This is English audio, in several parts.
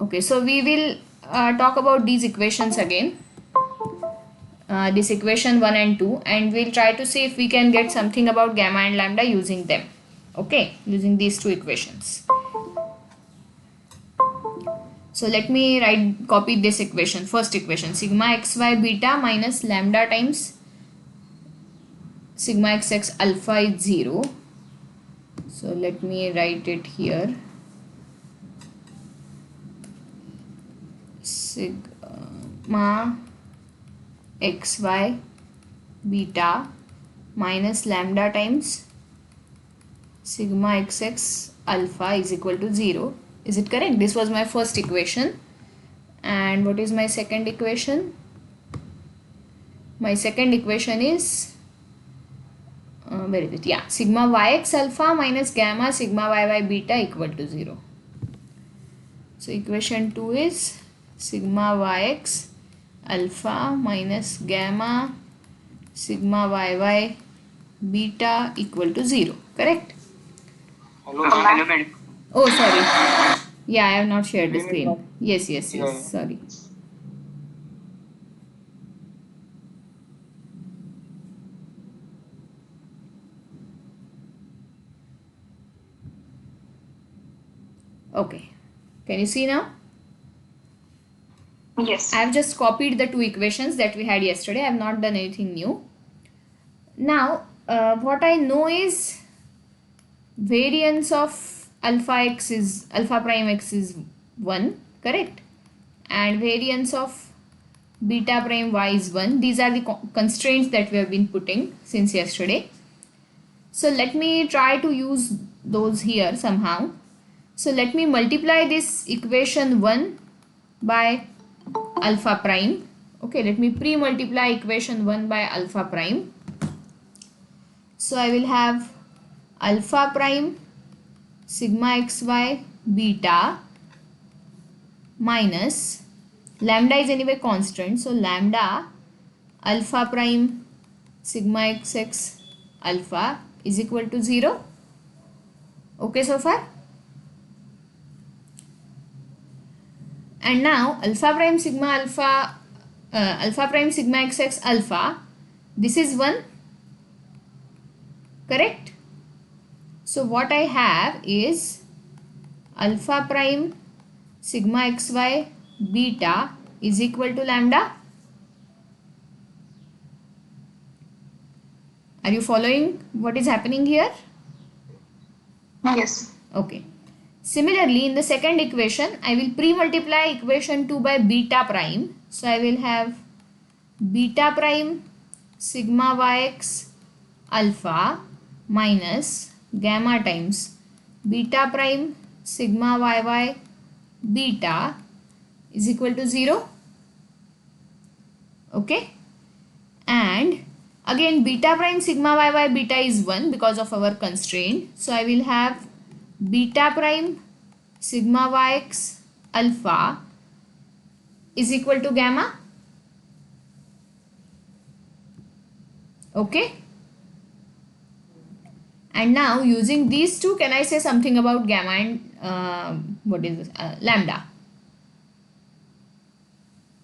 Okay, so we will talk about these equations again. This equation 1 and 2, and we'll try to see if we can get something about gamma and lambda using them. Okay, using these two equations. So let me copy this equation. First equation, sigma xy beta minus lambda times sigma xx alpha is 0. So let me write it here. Sigma xy beta minus lambda times sigma xx alpha is equal to 0. Is it correct? This was my first equation. And what is my second equation? My second equation is where is it? Yeah, sigma yx alpha minus gamma sigma yy beta equal to 0. So equation 2 is sigma yx alpha minus gamma sigma yy beta equal to 0. Correct? Hello, madam. Oh, sorry. Yeah, I have not shared the screen. Yes, sorry. Okay. Can you see now? Yes. I have just copied the two equations that we had yesterday. I have not done anything new. Now, what I know is variance of alpha prime x is 1, correct? And variance of beta prime y is 1. These are the constraints that we have been putting since yesterday. So let me try to use those here somehow. So let me multiply this equation 1 by alpha prime. Okay, let me pre-multiply equation 1 by alpha prime. So I will have alpha prime sigma xy beta minus lambda is anyway constant, so lambda alpha prime sigma xx alpha is equal to 0. Okay so far? And now alpha prime sigma xx alpha, this is 1, correct? So what I have is alpha prime sigma xy beta is equal to lambda. Are you following what is happening here? Yes. Okay. Similarly, in the second equation, I will pre-multiply equation 2 by beta prime. So I will have beta prime sigma yx alpha minus gamma times beta prime sigma yy beta is equal to 0. Okay. And again beta prime sigma yy beta is 1 because of our constraint. So I will have beta prime sigma yx alpha is equal to gamma. Okay. And now using these two, can I say something about gamma and what is this? Lambda.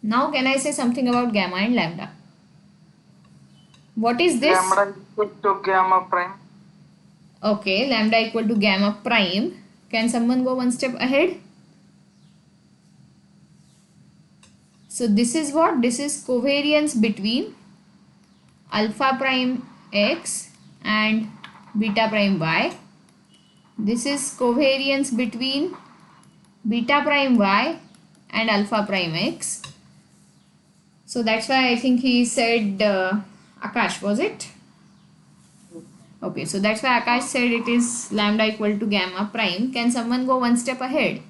Now can I say something about gamma and lambda? What is this? Lambda equal to gamma prime. Okay, lambda equal to gamma prime. Can someone go one step ahead? So this is what? This is covariance between alpha prime x and beta prime y. This is covariance between beta prime y and alpha prime x. So that's why I think he said Akash, was it? Okay, so that's why Akash said it is lambda equal to gamma prime. Can someone go one step ahead?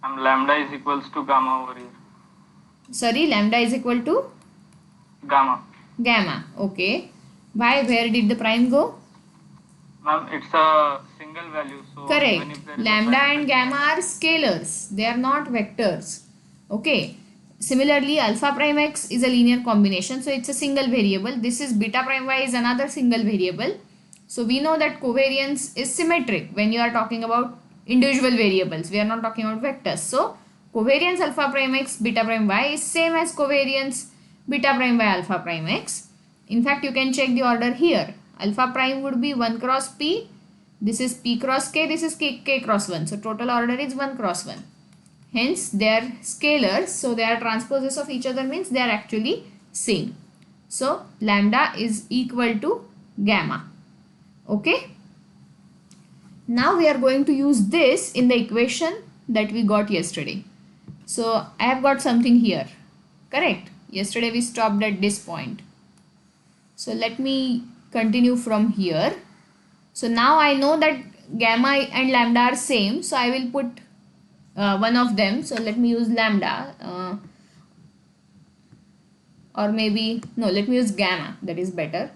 Lambda is equals to gamma over here. Sorry, lambda is equal to? Gamma. Gamma. Okay. Why? Where did the prime go? Ma'am, it's a single value. So Correct. Lambda and gamma are scalars. They are not vectors. Okay. Similarly, alpha prime x is a linear combination. So it's a single variable. This is beta prime y is another single variable. So we know that covariance is symmetric when you are talking about individual variables. We are not talking about vectors. So covariance alpha prime x beta prime y is same as covariance beta prime y alpha prime x. In fact, you can check the order here. Alpha prime would be 1 cross p. This is p cross k. This is k cross 1. So total order is 1 cross 1. Hence, they are scalars. So they are transposes of each other, means they are actually same. So lambda is equal to gamma. Okay. Now we are going to use this in the equation that we got yesterday. So I have got something here. Correct. Yesterday we stopped at this point. So let me continue from here. So now I know that gamma and lambda are same. So I will put one of them. So let me use lambda. Or maybe, no, let me use gamma. That is better.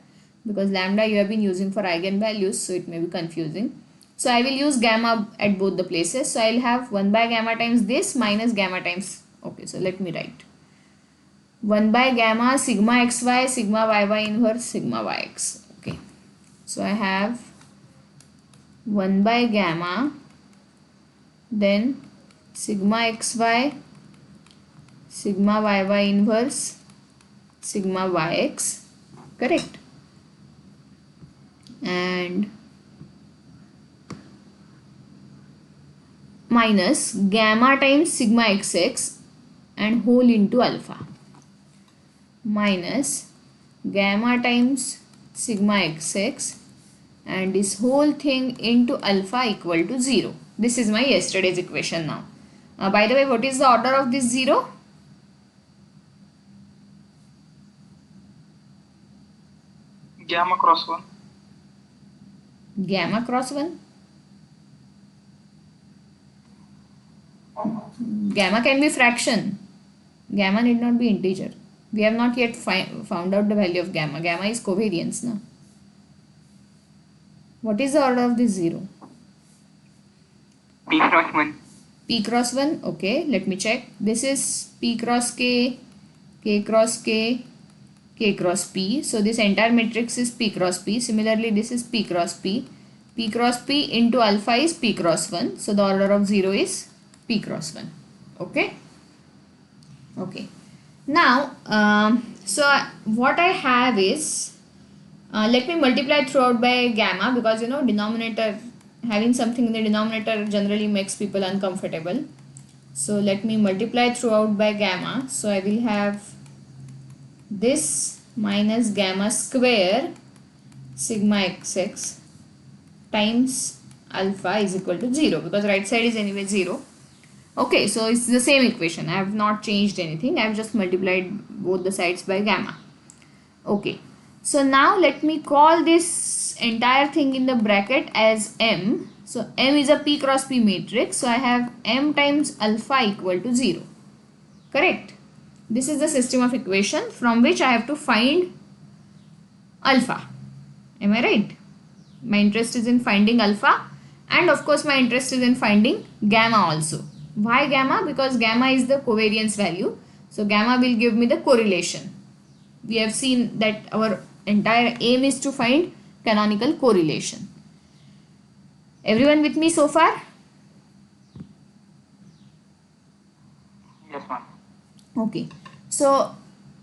Because lambda you have been using for eigenvalues. So it may be confusing. So I will use gamma at both the places. So I will have 1 by gamma times this minus gamma times. Okay, so let me write. 1 by gamma sigma xy sigma yy inverse sigma yx. Okay. So I have 1 by gamma, then sigma xy sigma yy inverse sigma yx. Correct. And minus gamma times sigma xx and whole into alpha, minus gamma times sigma xx and this whole thing into alpha equal to 0. This is my yesterday's equation now. By the way, what is the order of this 0? Gamma cross 1. Gamma cross 1. Gamma can be fraction. Gamma need not be integer. We have not yet found out the value of gamma. Gamma is covariance now. What is the order of this 0? P cross 1. P cross 1. Okay, let me check. This is P cross K, K cross K, K cross P. So this entire matrix is P cross P. Similarly, this is P cross P. P cross P into alpha is P cross 1. So the order of 0 is P cross 1. Okay. Okay. Now, what I have is, let me multiply throughout by gamma, because you know denominator, having something in the denominator generally makes people uncomfortable. So let me multiply throughout by gamma. So I will have this minus gamma square sigma xx times alpha is equal to 0, because right side is anyway 0. Okay, so it's the same equation. I have not changed anything. I have just multiplied both the sides by gamma. Okay, so now let me call this entire thing in the bracket as M. So M is a P cross P matrix. So I have M times alpha equal to 0. Correct? This is the system of equation from which I have to find alpha. Am I right? My interest is in finding alpha, and of course my interest is in finding gamma also. Why gamma? Because gamma is the covariance value. So gamma will give me the correlation. We have seen that our entire aim is to find canonical correlation. Everyone with me so far? Yes, ma'am. Okay. So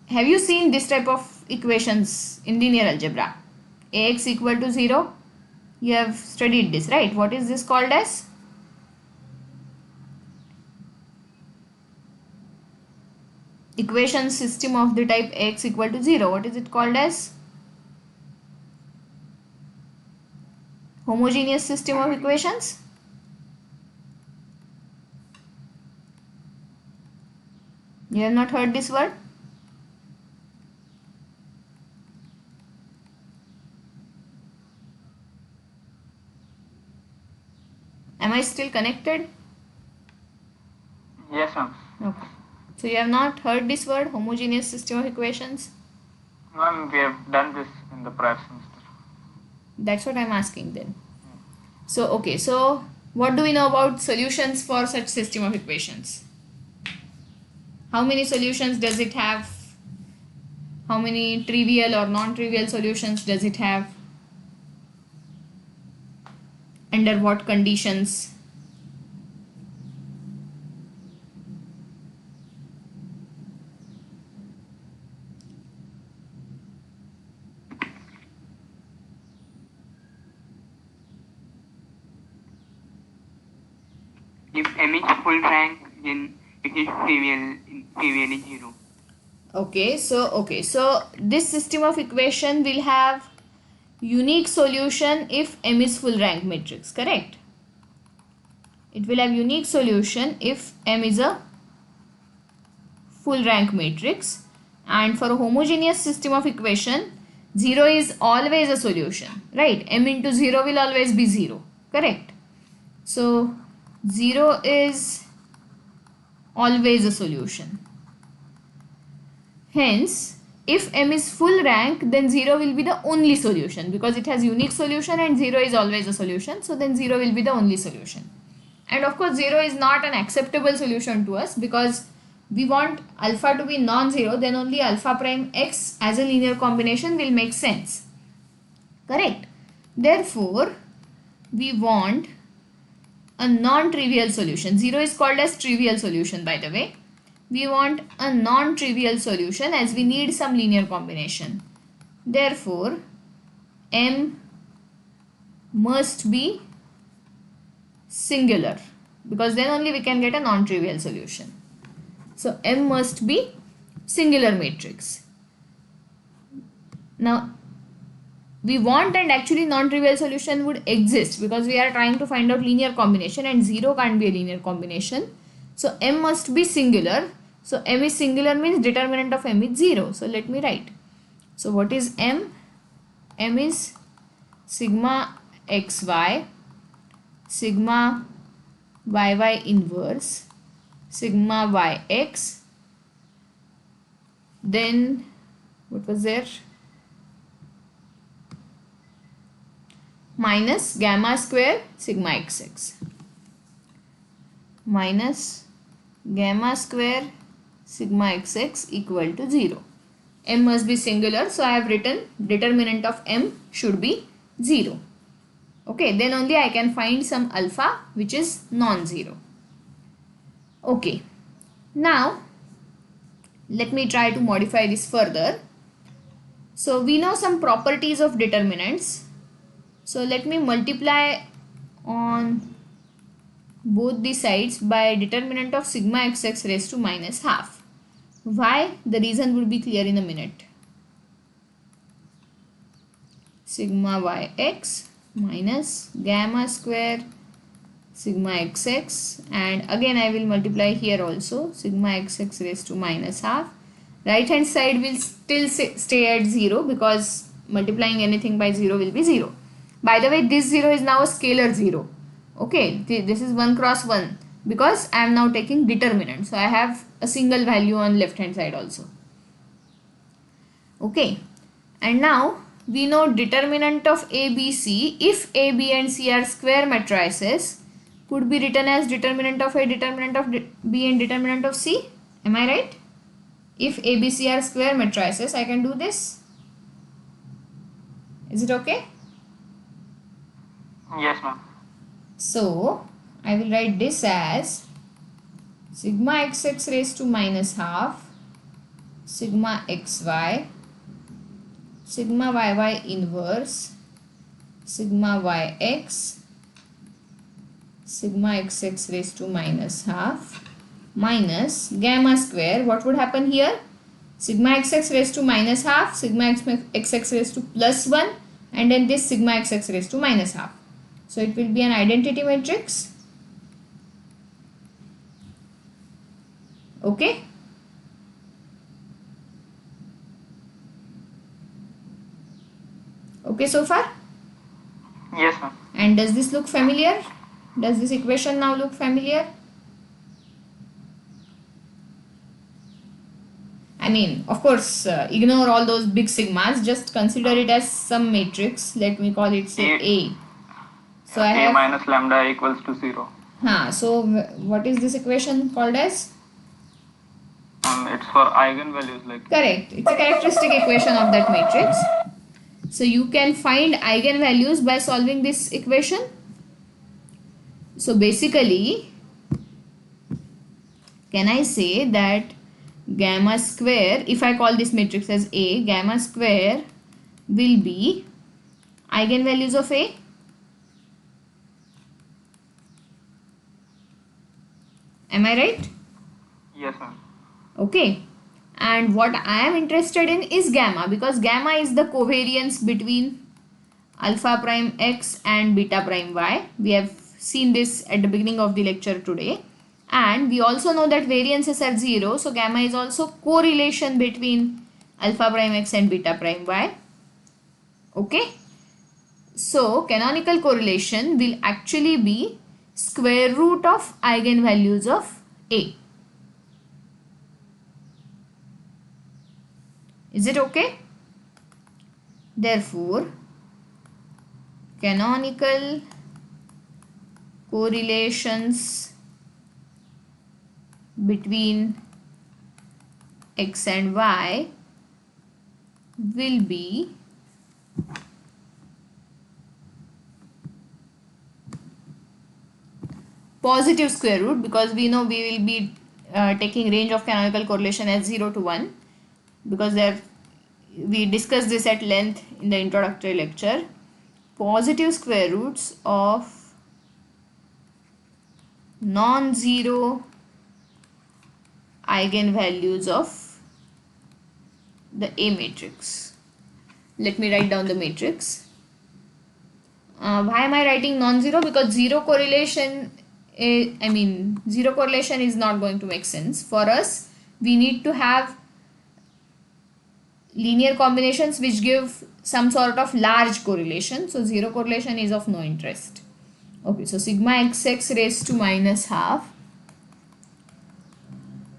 have you seen this type of equations in linear algebra? Ax equal to 0. You have studied this, right? What is this called as? Equation system of the type Ax equal to 0. What is it called as? Homogeneous system of equations? You have not heard this word? Am I still connected? Yes, ma'am. Okay. So you have not heard this word, homogeneous system of equations? Ma'am, we have done this in the prior semester. That's what I'm asking then. So, okay. So what do we know about solutions for such system of equations? How many solutions does it have? How many trivial or non-trivial solutions does it have? Under what conditions? if M is full rank, then it is trivial is 0. Okay, so this system of equation will have unique solution if M is full rank matrix, correct? It will have unique solution if M is a full rank matrix, and for a homogeneous system of equation 0 is always a solution, right? M into 0 will always be 0, correct? So 0 is always a solution. Hence, if M is full rank, then 0 will be the only solution because it has unique solution and 0 is always a solution. So then 0 will be the only solution. And of course 0 is not an acceptable solution to us because we want alpha to be non-zero, then only alpha prime x as a linear combination will make sense. Correct? Therefore, we want a non-trivial solution. 0 is called as trivial solution, by the way. We want a non-trivial solution as we need some linear combination. Therefore, M must be singular because then only we can get a non-trivial solution. So M must be singular matrix. Now we want, and actually non-trivial solution would exist because we are trying to find out linear combination and 0 can't be a linear combination. So M must be singular. So M is singular means determinant of M is 0. So let me write. So what is M? M is sigma xy, sigma yy inverse, sigma yx, then what was there? Minus gamma square sigma xx, minus gamma square sigma xx equal to 0. M must be singular, so I have written determinant of M should be 0. Okay, then only I can find some alpha which is non-zero. Okay, now let me try to modify this further. So we know some properties of determinants. So let me multiply on both the sides by determinant of sigma xx raised to minus half. Why? The reason will be clear in a minute. Sigma yx minus gamma square sigma xx, and again I will multiply here also sigma xx raised to minus half. Right hand side will still stay at 0 because multiplying anything by 0 will be 0. By the way, this 0 is now a scalar 0. Okay, this is 1 cross 1 because I am now taking determinant. So I have a single value on left hand side also. Okay, and now we know determinant of A, B, C if A, B and C are square matrices could be written as determinant of A, determinant of B and determinant of C. Am I right? If A, B, C are square matrices, I can do this. Is it okay? Yes, ma'am. So I will write this as sigma xx raised to minus half, sigma xy, sigma yy inverse, sigma yx, sigma xx raised to minus half, minus gamma square. What would happen here? Sigma xx raised to minus half, sigma xx raised to plus 1, and then this sigma xx raised to minus half. So it will be an identity matrix. Okay. Okay so far? Yes, ma'am. And does this look familiar? Does this equation now look familiar? I mean, of course, ignore all those big sigmas. Just consider it as some matrix. Let me call it say A. So I A have minus lambda equals to 0. So what is this equation called as? It's for eigenvalues like. Correct. It's a characteristic equation of that matrix. So you can find eigenvalues by solving this equation. So basically, can I say that gamma square, if I call this matrix as A, gamma square will be eigenvalues of A? Am I right? Yes, ma'am. Okay. And what I am interested in is gamma, because gamma is the covariance between alpha prime x and beta prime y. We have seen this at the beginning of the lecture today. And we also know that variances are 0. So gamma is also correlation between alpha prime x and beta prime y. Okay. So canonical correlation will actually be square root of eigenvalues of A. Is it okay? Therefore, canonical correlations between x and y will be positive square root, because we know we will be taking range of canonical correlation as 0 to 1, because there we discussed this at length in the introductory lecture. Positive square roots of non-zero eigenvalues of the A matrix. Let me write down the matrix. Why am I writing non-zero? Because zero correlation zero correlation is not going to make sense. For us, we need to have linear combinations which give some sort of large correlation. So zero correlation is of no interest. Okay, so sigma xx raised to minus half,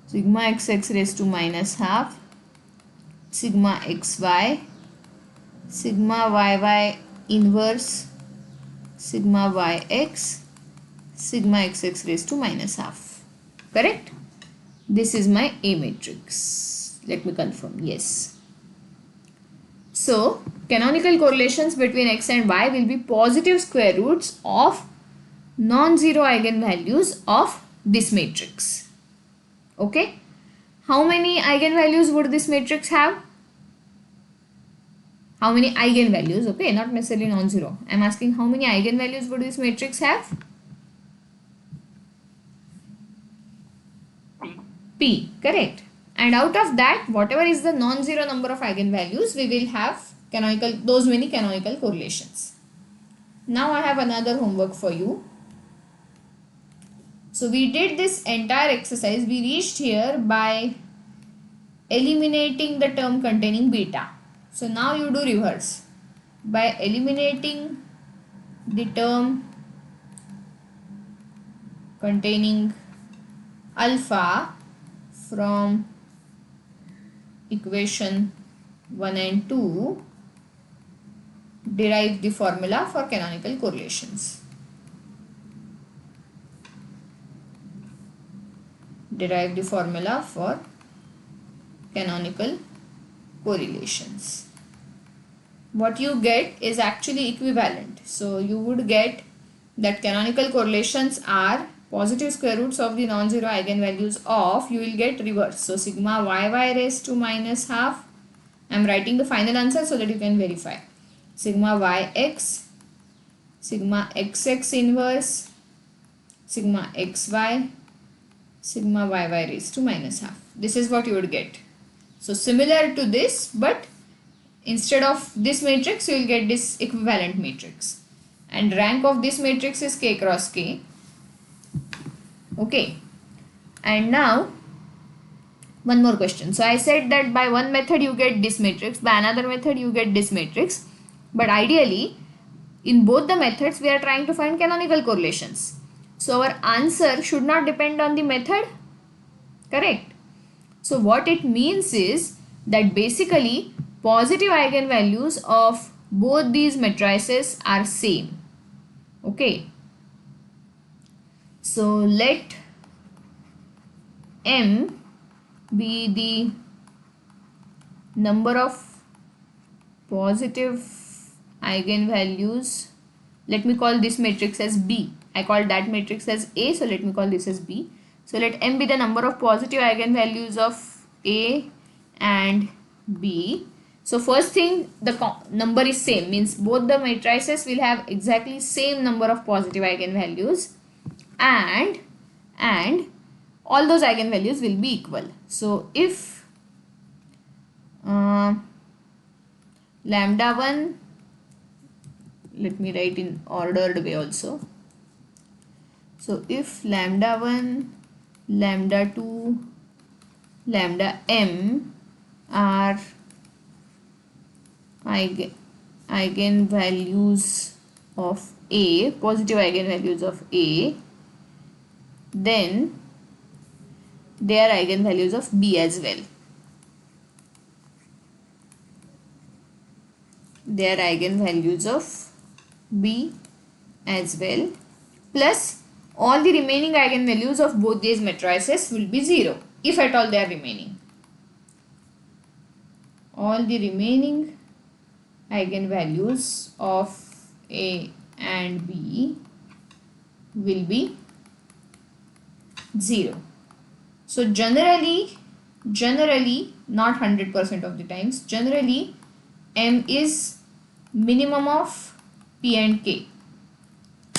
sigma xx raised to minus half, sigma xy, sigma yy inverse, sigma yx, sigma xx raised to minus half. Correct? This is my A matrix. Let me confirm. Yes. So, canonical correlations between x and y will be positive square roots of non-zero eigenvalues of this matrix. Okay? How many eigenvalues would this matrix have? How many eigenvalues? Okay, not necessarily non-zero. I am asking how many eigenvalues would this matrix have? P, correct. And out of that, whatever is the non-zero number of eigenvalues, we will have those many canonical correlations. Now I have another homework for you. So we did this entire exercise. We reached here by eliminating the term containing beta. So now you do reverse. By eliminating the term containing alpha from equation 1 and 2, derive the formula for canonical correlations. Derive the formula for canonical correlations. What you get is actually equivalent. So you would get that canonical correlations are positive square roots of the non-zero eigenvalues of, you will get reverse. So sigma yy raised to minus half. I am writing the final answer so that you can verify. Sigma yx, sigma xx inverse, sigma xy, sigma yy raised to minus half. This is what you would get. So similar to this, but instead of this matrix, you will get this equivalent matrix. And rank of this matrix is k cross k. Okay. And now, one more question. So I said that by one method you get this matrix, by another method you get this matrix. But ideally, in both the methods, we are trying to find canonical correlations. So our answer should not depend on the method. Correct? So what it means is that basically positive eigenvalues of both these matrices are same. Okay. So let M be the number of positive eigenvalues. Let me call this matrix as B. I called that matrix as A, so let me call this as B. So let M be the number of positive eigenvalues of A and B. So first thing, the number is same, means both the matrices will have exactly same number of positive eigenvalues, and all those eigenvalues will be equal. So if lambda 1, let me write in ordered way also. So if lambda 1, lambda 2, lambda m are eigenvalues of A, positive eigenvalues of A, then they are eigenvalues of B as well. They are eigenvalues of B as well, plus all the remaining eigenvalues of both these matrices will be 0, if at all they are remaining. All the remaining eigenvalues of A and B will be 0. So generally, not 100% of the times, generally M is minimum of P and K.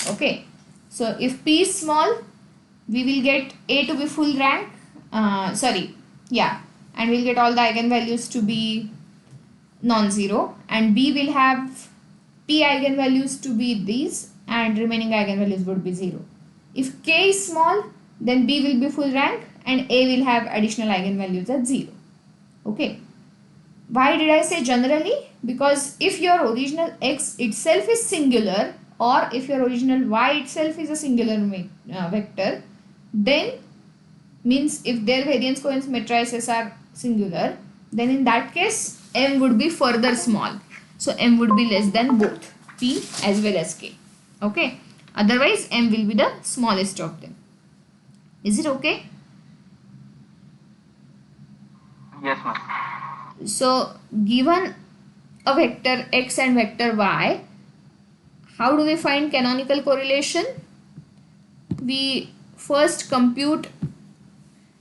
Okay. So if P is small, we will get A to be full rank. And we'll get all the eigenvalues to be non-zero, and B will have P eigenvalues to be these, and remaining eigenvalues would be 0. If K is small, then B will be full rank and A will have additional eigenvalues at 0. Okay. Why did I say generally? Because if your original X itself is singular, or if your original Y itself is a singular vector, then means if their variance coherence matrices are singular, then in that case M would be further small. So M would be less than both P as well as K. Okay. Otherwise M will be the smallest of them. Is it okay? Yes, ma'am. So given a vector X and vector Y, how do we find canonical correlation? We first compute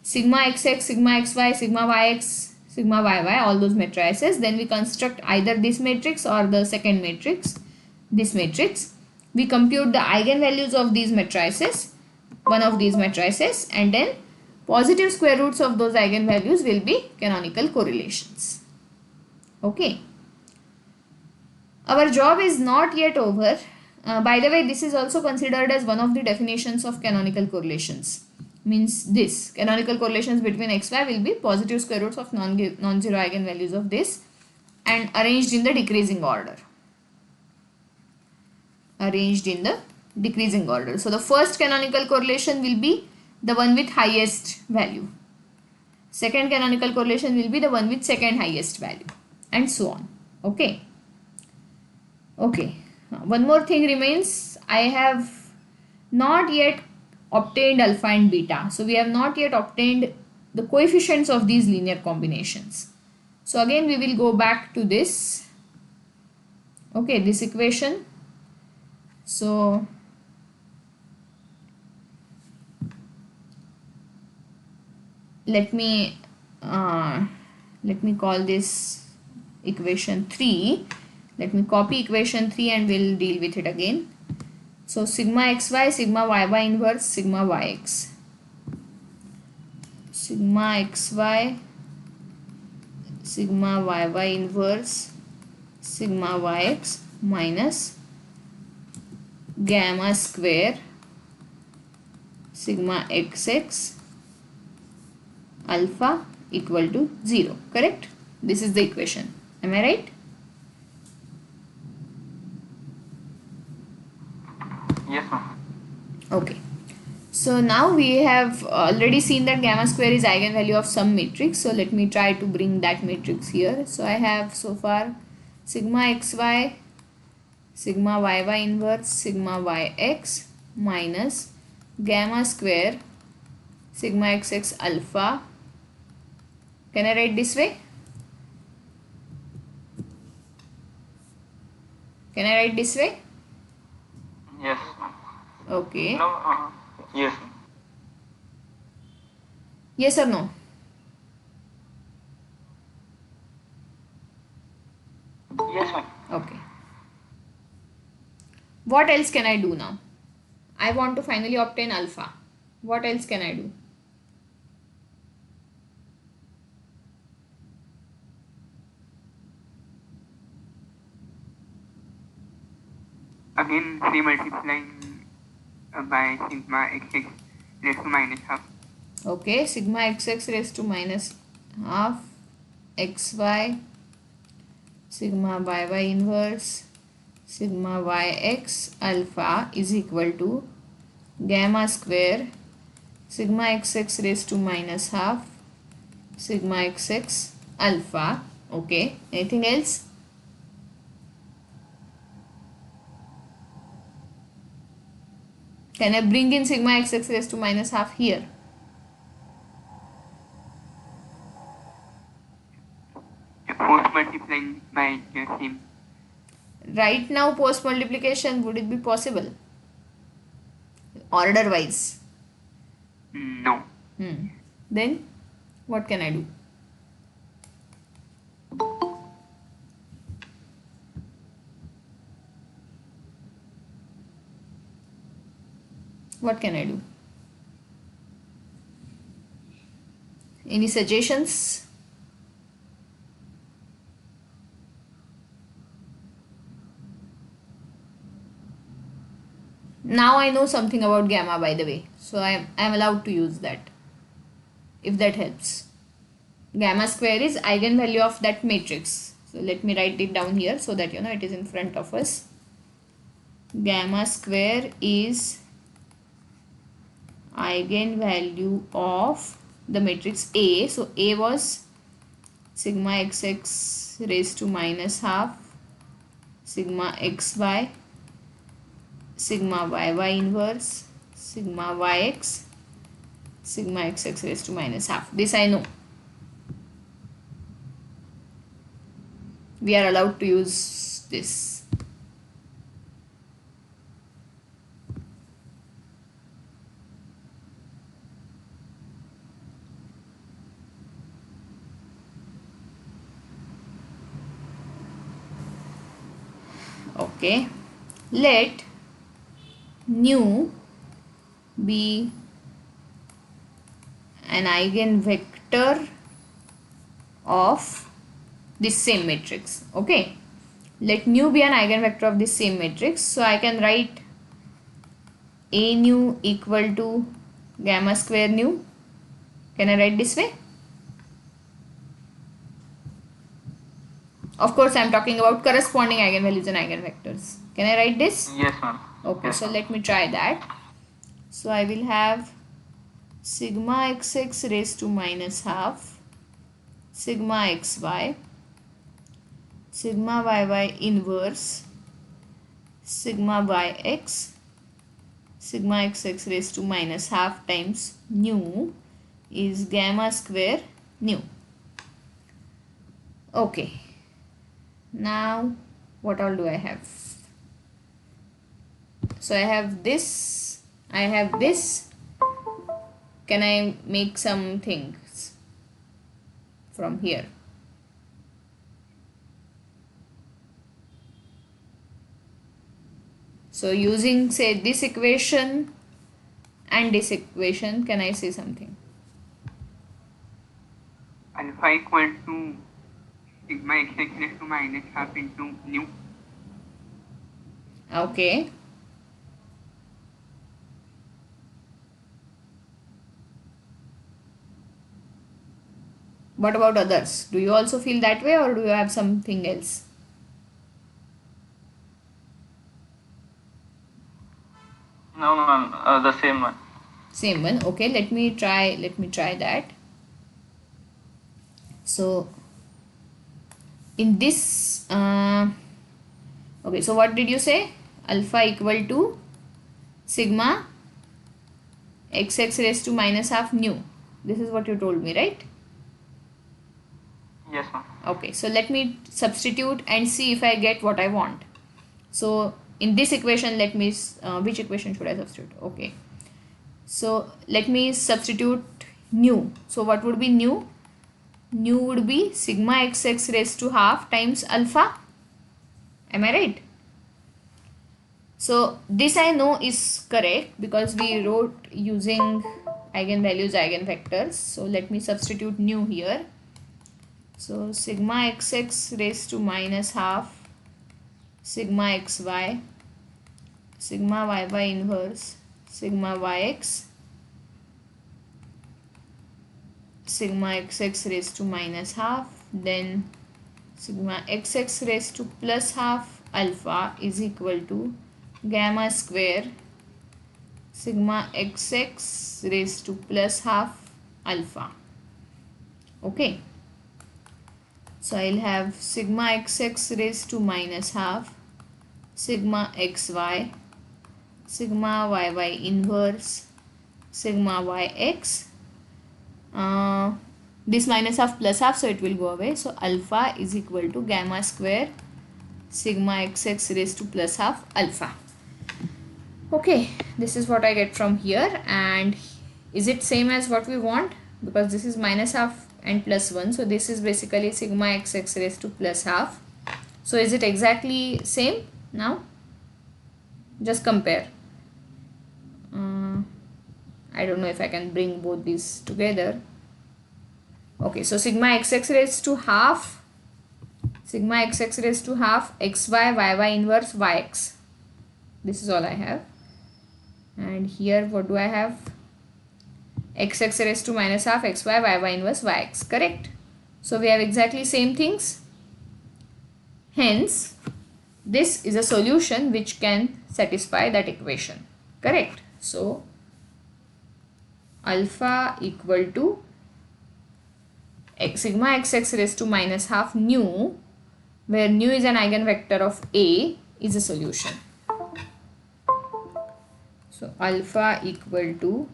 sigma xx, sigma xy, sigma yx, sigma yy, all those matrices. Then we construct either this matrix or the second matrix, this matrix. We compute the eigenvalues of these matrices, one of these matrices, and then positive square roots of those eigenvalues will be canonical correlations. Okay. Our job is not yet over. By the way, this is also considered as one of the definitions of canonical correlations. Means this canonical correlations between xy will be positive square roots of non-zero eigenvalues of this, and arranged in the decreasing order. So the first canonical correlation will be the one with highest value. Second canonical correlation will be the one with second highest value, and so on. Okay. One more thing remains. I have not yet obtained alpha and beta. So we have not yet obtained the coefficients of these linear combinations. So again we will go back to this. Okay, this equation. So let me call this equation 3. Let me copy equation 3 and we'll deal with it again. So sigma xy, sigma yy inverse, sigma yx. Sigma xy, sigma yy inverse, sigma yx minus gamma square sigma xx alpha equal to 0. Correct? This is the equation. Am I right? Yes, ma'am. Okay. So now we have already seen that gamma square is eigenvalue of some matrix. So let me try to bring that matrix here. So I have so far sigma xy, sigma yy inverse, sigma yx minus gamma square sigma xx alpha. Can I write this way? Can I write this way? Yes, ma'am. Okay. No, yes, ma'am. Yes or no? Yes, ma'am. Okay. What else can I do now? I want to finally obtain alpha. What else can I do? again re-multiplying by sigma xx raised to minus half. Okay, sigma xx raised to minus half xy sigma yy inverse sigma yx alpha is equal to gamma square sigma xx raised to minus half sigma xx alpha. Okay, anything else? Can I bring in sigma xx raised to minus half here? Post multiplying by the same. Right now, post multiplication, would it be possible? Order wise. No. Then what can I do? What can I do? Any suggestions? Now I know something about gamma, by the way, so I am allowed to use that, if that helps. Gamma square is eigenvalue of that matrix. So let me write it down here so that it is in front of us. Gamma square is eigenvalue of the matrix A. So A was sigma xx raised to minus half sigma xy sigma yy inverse sigma yx sigma xx raised to minus half. This I know. We are allowed to use this. Okay, let nu be an eigenvector of this same matrix. Okay, let nu be an eigenvector of this same matrix. So I can write a nu equal to gamma square nu. Can I write this way? Of course, I am talking about corresponding eigenvalues and eigenvectors. Can I write this? Yes, ma'am. Okay, Yes, so ma'am. let me try that. So I will have sigma xx raised to minus half sigma xy sigma yy inverse sigma yx sigma xx raised to minus half times nu is gamma square nu. Okay, now what all do I have? So I have this, I have this. Can I make some things from here? So using, say, this equation and this equation, can I say something? Alpha equal to sigma xx raised to minus half into nu. Okay. What about others? Do you also feel that way, or do you have something else? No, ma'am. The same one. Same one. Okay, let me try that. So in this okay, so what did you say? Alpha equal to sigma xx raised to minus half nu. This is what you told me, right? Yes, ma'am. Okay, so let me substitute and see if I get what I want. So in this equation, let me which equation should I substitute? Okay, so let me substitute nu. So what would be nu? Nu would be sigma xx raised to half times alpha. Am I right? So this I know is correct because we wrote using eigenvalues, eigenvectors. So let me substitute nu here. So sigma xx raised to minus half sigma xy sigma yy inverse sigma yx sigma xx raised to minus half, then sigma xx raised to plus half alpha is equal to gamma square sigma xx raised to plus half alpha. Okay, so I'll have sigma xx raised to minus half sigma xy sigma yy inverse sigma yx. This minus half plus half, so it will go away. So alpha is equal to gamma square sigma xx raised to plus half alpha. Okay, this is what I get from here. And is it same as what we want? Because this is minus half and plus 1, so this is basically sigma xx raised to plus half. So is it exactly same now? Just compare. I don't know if I can bring both these together. Okay, so sigma xx raised to half sigma xx raised to half xy yy inverse yx. This is all I have. And here what do I have? Xx raised to minus half xy yy inverse yx. Correct? So we have exactly same things. Hence, this is a solution which can satisfy that equation. Correct? So alpha equal to sigma xx raised to minus half nu, where nu is an eigenvector of A, is a solution. So alpha equal to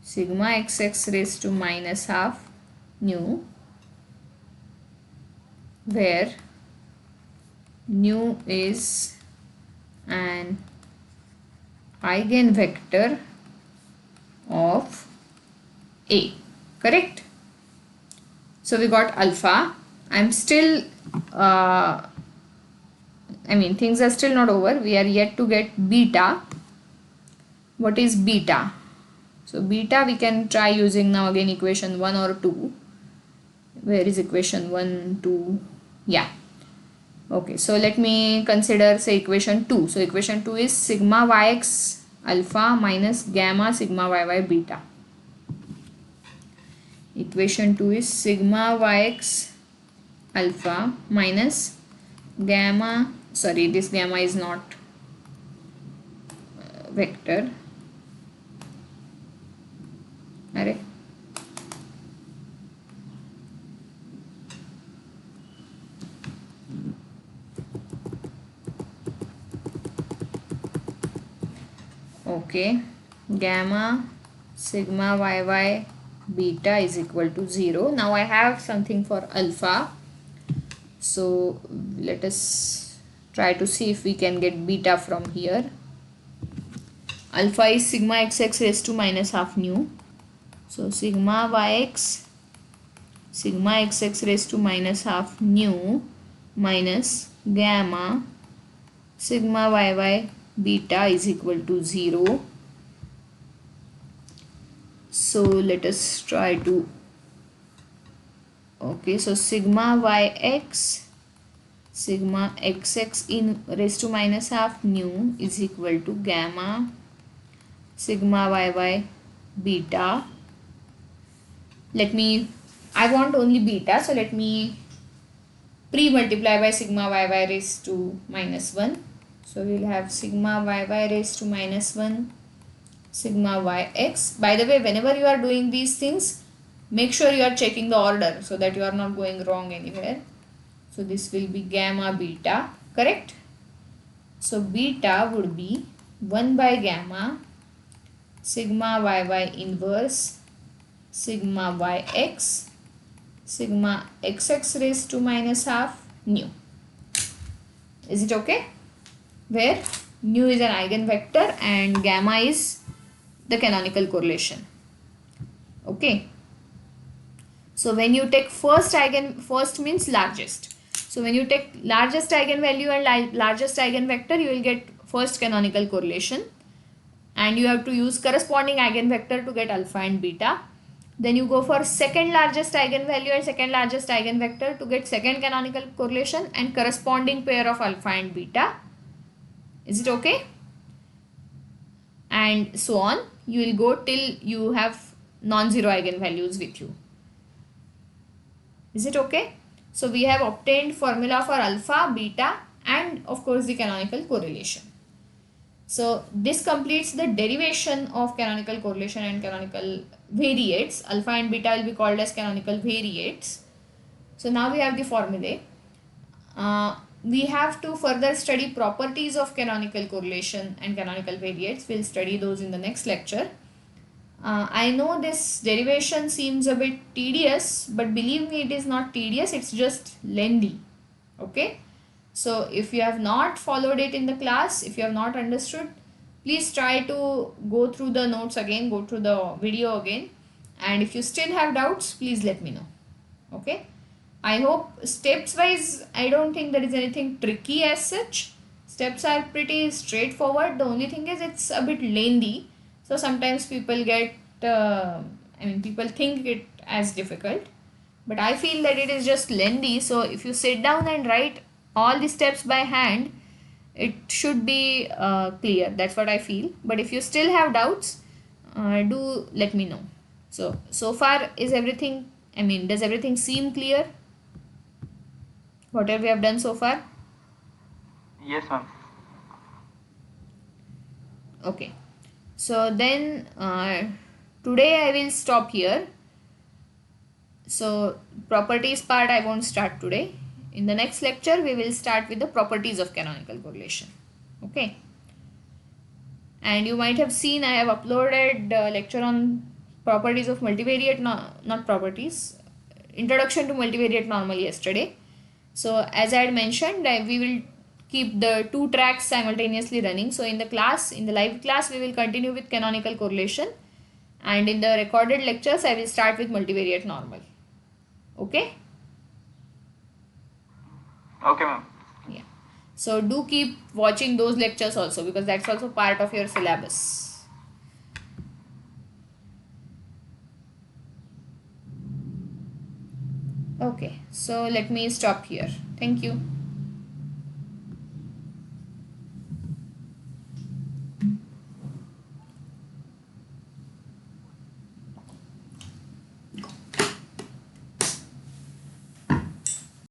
sigma xx raised to minus half nu, where nu is an eigenvector of A. Correct? So we got alpha. I'm still things are still not over. We are yet to get beta. What is beta? So beta we can try using now again equation 1 or 2. Where is equation 1, 2? Yeah. Okay, so let me consider say equation 2. So equation 2 is sigma yx alpha minus gamma sigma yy beta. Equation 2 is sigma yx alpha minus gamma, sorry, this gamma is not vector. Array. Okay, gamma sigma yy beta is equal to 0. Now I have something for alpha. So let us try to see if we can get beta from here. Alpha is sigma xx raised to minus half nu. So sigma yx sigma xx raised to minus half nu minus gamma sigma yy beta is equal to 0. So let us try to, okay, so sigma yx sigma xx in raised to minus half nu is equal to gamma sigma yy beta. I want only beta, so let me pre-multiply by sigma yy raised to minus 1. So we will have sigma yy raised to minus 1 sigma yx. By the way, whenever you are doing these things, make sure you are checking the order so that you are not going wrong anywhere. So this will be gamma beta, correct? So beta would be 1 by gamma sigma yy inverse sigma yx sigma xx raised to minus half nu. Is it okay? Where nu is an eigenvector and gamma is the canonical correlation. Okay. So when you take first means largest. So when you take largest eigenvalue and largest eigenvector, you will get first canonical correlation. And you have to use corresponding eigenvector to get alpha and beta. Then you go for second largest eigenvalue and second largest eigenvector to get second canonical correlation and corresponding pair of alpha and beta. Is it okay? and so on. You will go till you have non-zero eigenvalues with you. Is it okay? So we have obtained formula for alpha, beta, and of course the canonical correlation. So this completes the derivation of canonical correlation and canonical variates. Alpha and beta will be called as canonical variates. So now we have the formulae. We have to further study properties of canonical correlation and canonical variates. We'll study those in the next lecture. I know this derivation seems a bit tedious, but believe me, it is not tedious, it's just lengthy. Okay, so if you have not followed it in the class, if you have not understood, please try to go through the notes again, go through the video again, and if you still have doubts, please let me know. Okay, I hope steps wise, I don't think there is anything tricky as such. Steps are pretty straightforward. The only thing is it's a bit lengthy, so sometimes people get people think it as difficult, but I feel that it is just lengthy. So if you sit down and write all the steps by hand, it should be clear. That's what I feel. But if you still have doubts, do let me know. So far is everything, does everything seem clear? Whatever we have done so far? Yes, ma'am. Okay. So then today I will stop here. So properties part I won't start today. In the next lecture we will start with the properties of canonical correlation. Okay. And you might have seen I have uploaded a lecture on properties of multivariate, not properties, introduction to multivariate normal yesterday. So as I had mentioned, we will keep the two tracks simultaneously running. So in the class, in the live class, we will continue with canonical correlation, and in the recorded lectures, I will start with multivariate normal. Okay? Okay, ma'am. Yeah. So do keep watching those lectures also, because that's also part of your syllabus. Okay, so let me stop here. Thank you.